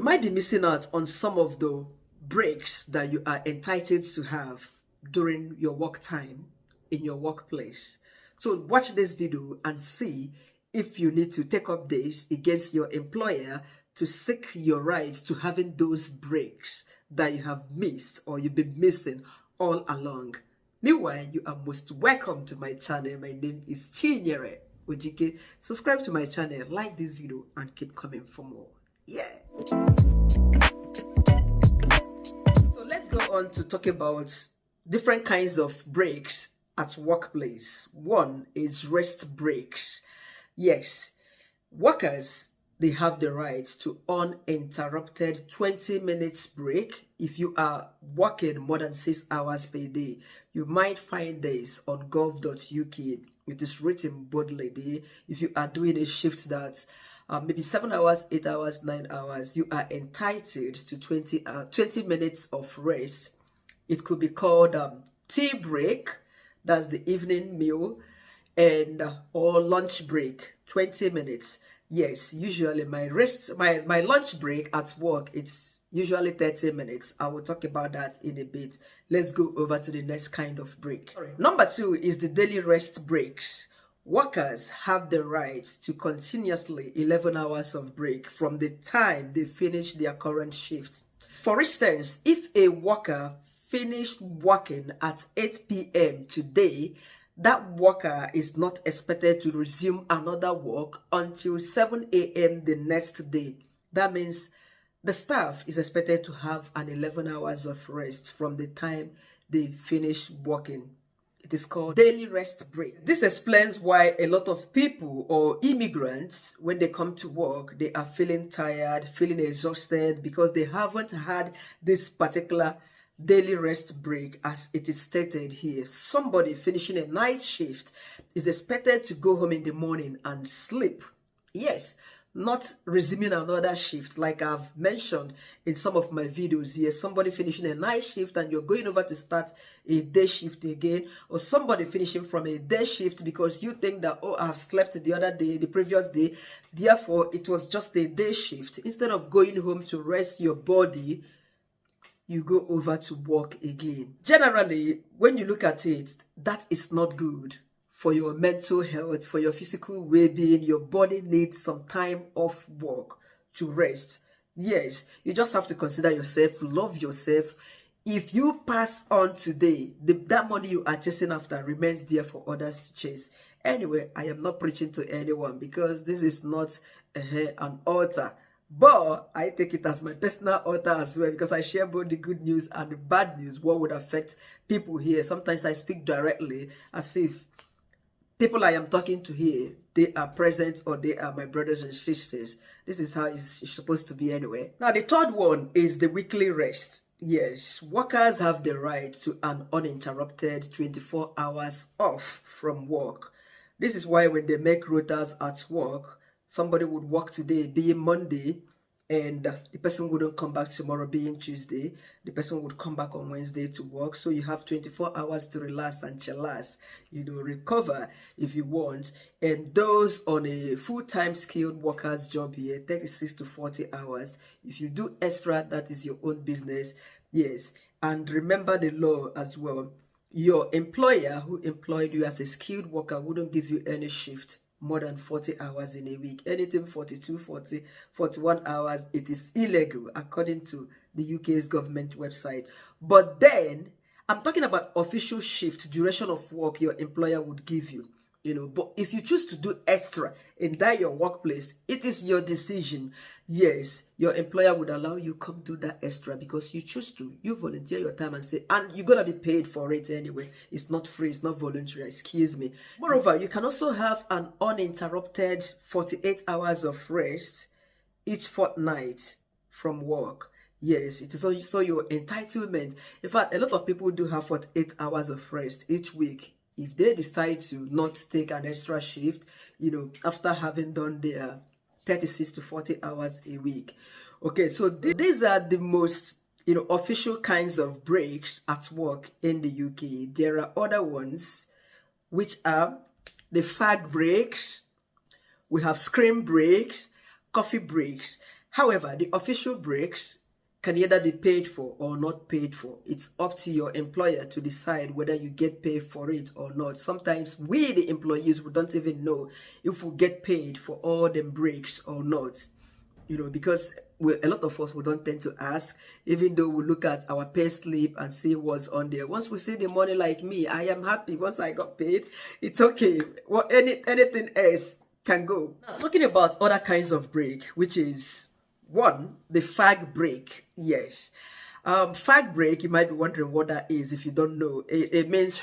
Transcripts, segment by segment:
might be missing out on some of the breaks that you are entitled to have during your work time in your workplace. So watch this video and see if you need to take up this against your employer to seek your rights to having those breaks that you have missed or you've been missing all along. Meanwhile, you are most welcome to my channel. My name is Chinyere Ojike. Subscribe to my channel, like this video, and keep coming for more. Yeah. So let's go on to talk about different kinds of breaks at workplace. One is rest breaks. Yes, workers, they have the right to uninterrupted 20 minutes break if you are working more than 6 hours per day. You might find this on gov.uk. It is written boldly there. If you are doing a shift that's maybe 7 hours, 8 hours, 9 hours, you are entitled to 20 minutes of rest. It could be called tea break, that's the evening meal, and or lunch break, 20 minutes. Yes, usually my lunch break at work, it's usually 30 minutes. I will talk about that in a bit. Let's go over to the next kind of break. Number 2 is the daily rest breaks. Workers have the right to continuously 11 hours of break from the time they finish their current shift. For instance, if a worker finished working at 8 p.m. today, that worker is not expected to resume another work until 7 a.m. the next day. That means the staff is expected to have an 11 hours of rest from the time they finish working. It is called daily rest break. This explains why a lot of people or immigrants, when they come to work, they are feeling tired, feeling exhausted because they haven't had this particular daily rest break as it is stated here. Somebody finishing a night shift is expected to go home in the morning and sleep. Yes, not resuming another shift like I've mentioned in some of my videos here. Somebody finishing a night shift and you're going over to start a day shift again, or somebody finishing from a day shift because you think that, oh, I've slept the other day, the previous day, therefore it was just a day shift. Instead of going home to rest your body, you go over to work again. Generally, when you look at it, that is not good for your mental health, for your physical well-being. Your body needs some time off work to rest. Yes, you just have to consider yourself, love yourself. If you pass on today, that money you are chasing after remains there for others to chase. Anyway, I am not preaching to anyone because this is not an altar. But I take it as my personal altar as well, because I share both the good news and the bad news, what would affect people here. Sometimes I speak directly as if people I am talking to here, they are present or they are my brothers and sisters. This is how it's supposed to be anyway. Now, the third one is the weekly rest. Yes, workers have the right to an uninterrupted 24 hours off from work. This is why when they make rotas at work, somebody would work today being Monday and the person wouldn't come back tomorrow being Tuesday. The person would come back on Wednesday to work. So you have 24 hours to relax and chillax, recover if you want. And those on a full-time skilled workers job here, 36 to 40 hours. If you do extra, that is your own business. Yes. And remember the law as well. Your employer who employed you as a skilled worker wouldn't give you any shift more than 40 hours in a week. Anything 42, 40, 41 hours, it is illegal according to the UK's government website. But then, I'm talking about official shift, duration of work your employer would give you. But if you choose to do extra in that your workplace, it is your decision. Yes, your employer would allow you come do that extra because you choose to. You volunteer your time and say, and you're going to be paid for it anyway. It's not free. It's not voluntary. Excuse me. Moreover, you can also have an uninterrupted 48 hours of rest each fortnight from work. Yes, it is also your entitlement. In fact, a lot of people do have 48 hours of rest each week. If they decide to not take an extra shift, after having done their 36 to 40 hours a week. Okay, so these are the most, official kinds of breaks at work in the UK. There are other ones, which are the fag breaks. We have screen breaks, coffee breaks. However, the official breaks can either be paid for or not paid for. It's up to your employer to decide whether you get paid for it or not. Sometimes we, the employees, we don't even know if we get paid for all them breaks or not. Because a lot of us, we don't tend to ask, even though we look at our pay slip and see what's on there. Once we see the money, like me, I am happy. Once I got paid, it's okay. Anything else can go. Now, talking about other kinds of break, which is one, the fag break. Yes. Fag break, you might be wondering what that is if you don't know. It means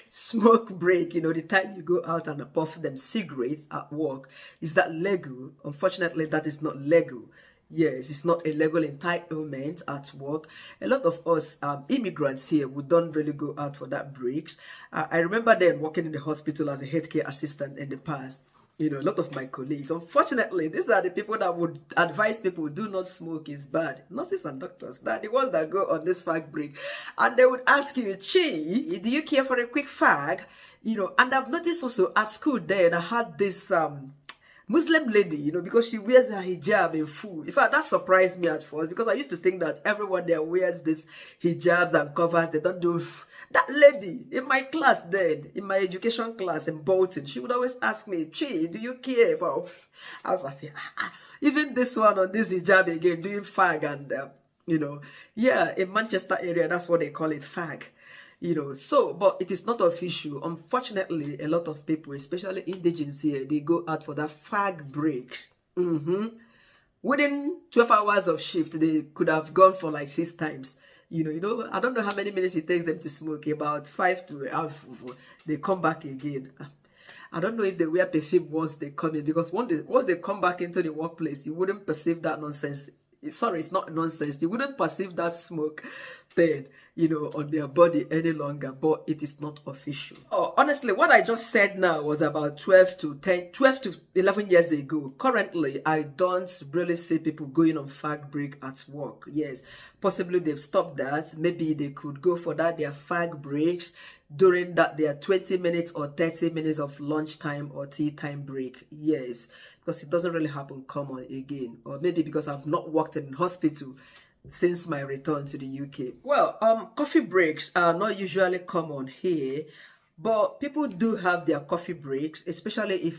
smoke break, the time you go out and puff them cigarettes at work. Is that legal? Unfortunately, that is not legal. Yes, it's not a legal entitlement at work. A lot of us immigrants here, we don't really go out for that breaks. I remember then working in the hospital as a healthcare assistant in the past. A lot of my colleagues, unfortunately, these are the people that would advise people do not smoke is bad. Nurses and doctors, they're the ones that go on this fag break. And they would ask you, Chi, do you care for a quick fag? And I've noticed also at school then, I had this Muslim lady, because she wears her hijab in full. In fact, that surprised me at first, because I used to think that everyone there wears this hijabs and covers. They don't do. That lady in my class then, in my education class in Bolton, she would always ask me, Chi, do you care for? I was say, even this one on this hijab again, doing fag and, yeah, in Manchester area, that's what they call it, fag. But it is not official. Unfortunately, a lot of people, especially indigenous here, they go out for that fag breaks. Within 12 hours of shift, they could have gone for like 6 times. I don't know how many minutes it takes them to smoke, about 5 to they come back again. I don't know if they wear perfume once they come in, because once they come back into the workplace, you wouldn't perceive that nonsense. Sorry, it's not nonsense. You wouldn't perceive that smoke thing, on their body any longer, but it is not official. Oh, honestly, what I just said now was about 12 to 11 years ago. Currently, I don't really see people going on fag break at work. Yes, possibly they've stopped that. Maybe they could go for that, their fag breaks during that their 20 minutes or 30 minutes of lunchtime or tea time break. Yes, because it doesn't really happen common again. Or maybe because I've not worked in hospital since my return to the UK. Well, coffee breaks are not usually common here, but people do have their coffee breaks, especially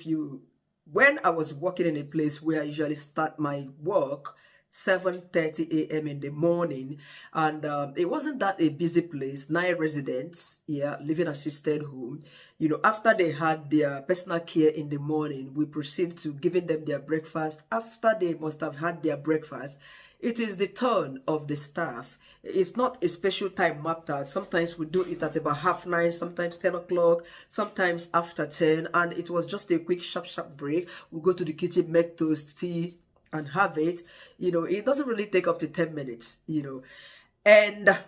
when I was working in a place where I usually start my work 7:30 a.m. in the morning, and it wasn't that a busy place. 9 residents, living assisted home. After they had their personal care in the morning, we proceed to giving them their breakfast. After they must have had their breakfast, it is the turn of the staff. It's not a special time mapped out. Sometimes we do it at about 9:30, sometimes 10 o'clock, sometimes after 10. And it was just a quick, sharp break. We go to the kitchen, make toast, tea, and have it. It doesn't really take up to 10 minutes, And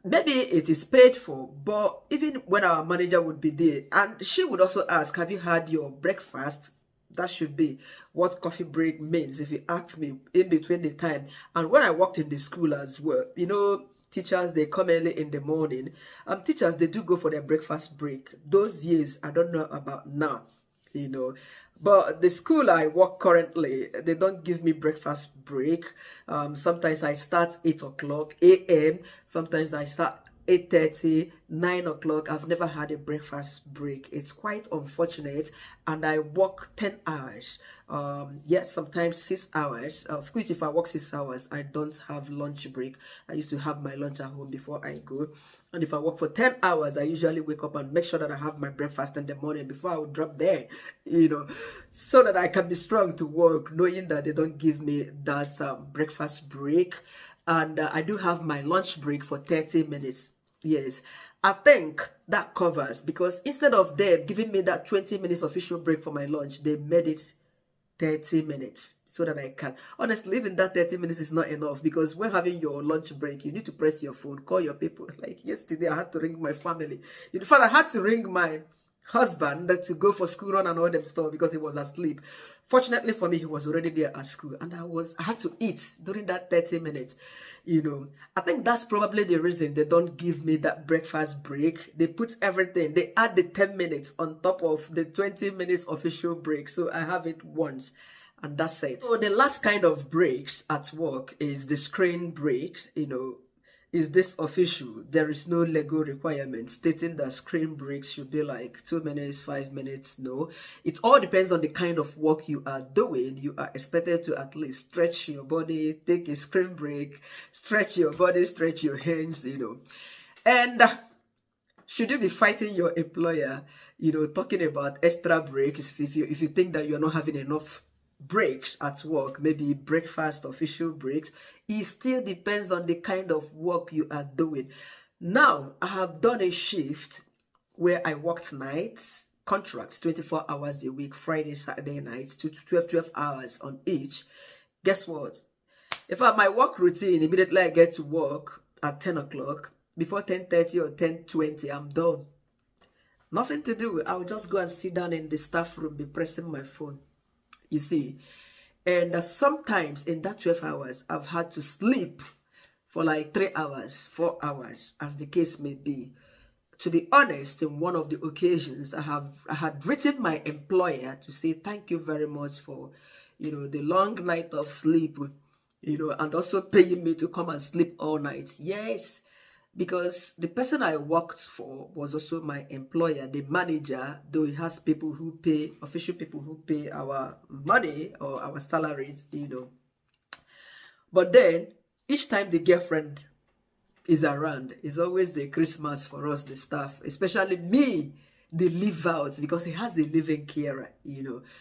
maybe it is paid for, but even when our manager would be there, and she would also ask, have you had your breakfast? That should be what coffee break means, if you ask me, in between the time. And when I worked in the school as well, teachers, they come early in the morning. Teachers, they do go for their breakfast break. Those years, I don't know about now, But the school I work currently, they don't give me breakfast break. Sometimes I start 8 o'clock a.m. Sometimes I start 8:30, 9 o'clock. I've never had a breakfast break. It's quite unfortunate, and I work 10 hours. Yes, sometimes 6 hours. Of course, if I work 6 hours, I don't have lunch break. I used to have my lunch at home before I go. And if I work for 10 hours, I usually wake up and make sure that I have my breakfast in the morning before I would drop there, so that I can be strong to work, knowing that they don't give me that breakfast break. And I do have my lunch break for 30 minutes. Yes, I think that covers, because instead of them giving me that 20 minutes official break for my lunch, they made it 30 minutes so that I can. Honestly, even that 30 minutes is not enough, because when having your lunch break, you need to press your phone, call your people. Like yesterday, I had to ring my family. In fact, I had to ring my husband to go for school run and all them stuff because he was asleep. Fortunately for me, he was already there at school, and I had to eat during that 30 minutes. I think that's probably the reason they don't give me that breakfast break. They put everything, they add the 10 minutes on top of the 20 minutes official break. So I have it once. and that's it. So the last kind of breaks at work is the screen breaks. Is this official? There is no legal requirement stating that screen breaks should be like 2 minutes, 5 minutes. No, it all depends on the kind of work you are doing. You are expected to at least stretch your body, take a screen break, stretch your body, stretch your hands, And should you be fighting your employer, talking about extra breaks if you think that you're not having enough breaks at work, maybe breakfast, official breaks? It still depends on the kind of work you are doing. Now, I have done a shift where I worked nights, contracts, 24 hours a week, Friday, Saturday nights, 12 hours on each. Guess what? If I have my work routine, immediately I get to work at 10 o'clock, before 10:30 or 10:20, I'm done. Nothing to do. I'll just go and sit down in the staff room, be pressing my phone. You see, and sometimes in that 12 hours, I've had to sleep for like 3 hours, 4 hours, as the case may be. To be honest, in one of the occasions, I had written my employer to say thank you very much for, the long night of sleep, and also paying me to come and sleep all night. Yes, because the person I worked for was also my employer, the manager, though he has people who pay, official people who pay our money or our salaries, But then, each time the girlfriend is around, it's always the Christmas for us, the staff, especially me, the live out, because he has a living carer,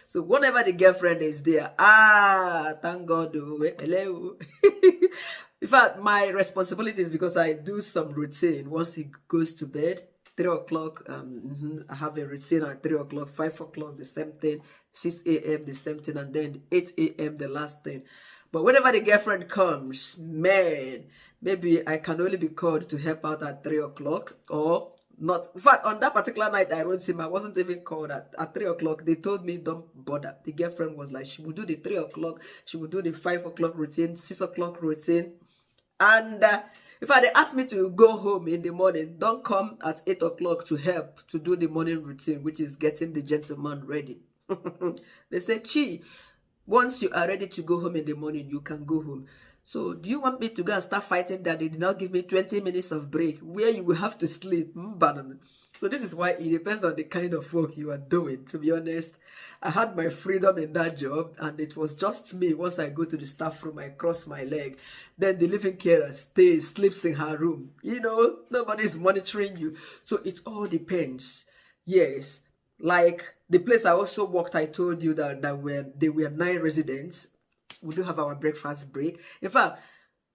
So whenever the girlfriend is there, thank God, hello. In fact, my responsibility is because I do some routine. Once he goes to bed, 3 o'clock, I have a routine at 3 o'clock, 5 o'clock, the same thing, 6 a.m., the same thing, and then 8 a.m., the last thing. But whenever the girlfriend comes, man, maybe I can only be called to help out at 3 o'clock or not. In fact, on that particular night I wrote him, I wasn't even called at 3 o'clock. They told me, don't bother. The girlfriend was like, she would do the 3 o'clock, she would do the 5 o'clock routine, 6 o'clock routine. And if they asked me to go home in the morning, don't come at 8 o'clock to help to do the morning routine, which is getting the gentleman ready. They say, Chi, once you are ready to go home in the morning, you can go home. So do you want me to go and start fighting that they did not give me 20 minutes of break where you will have to sleep? So this is why it depends on the kind of work you are doing. To be honest, I had my freedom in that job, and it was just me. Once I go to the staff room, I cross my leg. Then the living carer sleeps in her room. Nobody's monitoring you. So it all depends. Yes. Like the place I also worked, I told you that they were 9 residents. We do have our breakfast break. In fact,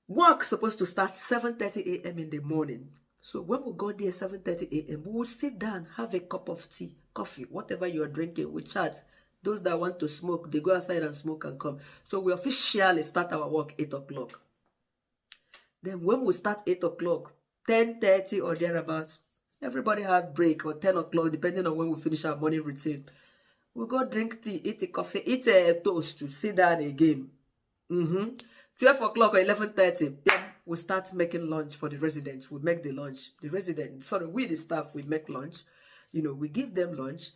work supposed to start 7:30 a.m. in the morning. So when we got there 7:30 a.m., we will sit down, have a cup of tea, coffee, whatever you're drinking, we chat. Those that want to smoke, they go outside and smoke and come. So we officially start our work 8 o'clock. Then when we start 8 o'clock, 10:30 or thereabouts, everybody have break, or 10 o'clock, depending on when we finish our morning routine. We go drink tea, eat a coffee, eat a toast to sit down again. 12 o'clock or 11:30, we start making lunch for the residents. We make the lunch. We the staff, we make lunch. We give them lunch.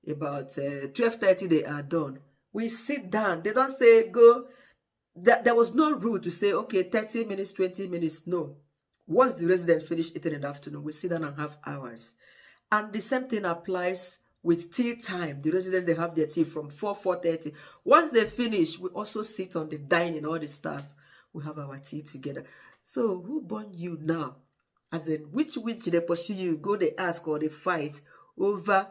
About 12:30, they are done. We sit down. They don't say, go. There was no rule to say, okay, 30 minutes, 20 minutes. No. Once the residents finish eating in the afternoon, we sit down and have hours. And the same thing applies with tea time. The residents, they have their tea from 4:30. Once they finish, we also sit on the dining, all the staff. We have our tea together. So who born you now? As in, which they pursue you, go they ask or they fight over,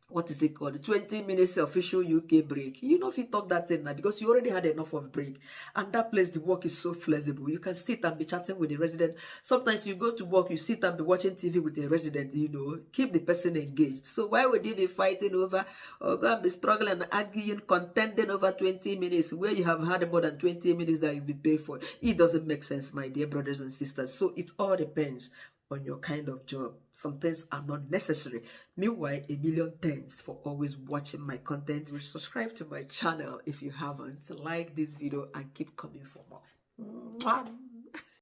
what is it called, 20 minutes official UK break. If you talk that thing now, because you already had enough of break. And that place, the work is so flexible. You can sit and be chatting with the resident. Sometimes you go to work, you sit and be watching TV with the resident, keep the person engaged. So why would you be fighting over, or go and be struggling and arguing, contending over 20 minutes, where you have had more than 20 minutes that you'll be paid for? It doesn't make sense, my dear brothers and sisters. So it all depends on your kind of job. Some things are not necessary. Meanwhile, a million thanks for always watching my content. Subscribe to my channel if you haven't. Like this video and keep coming for more.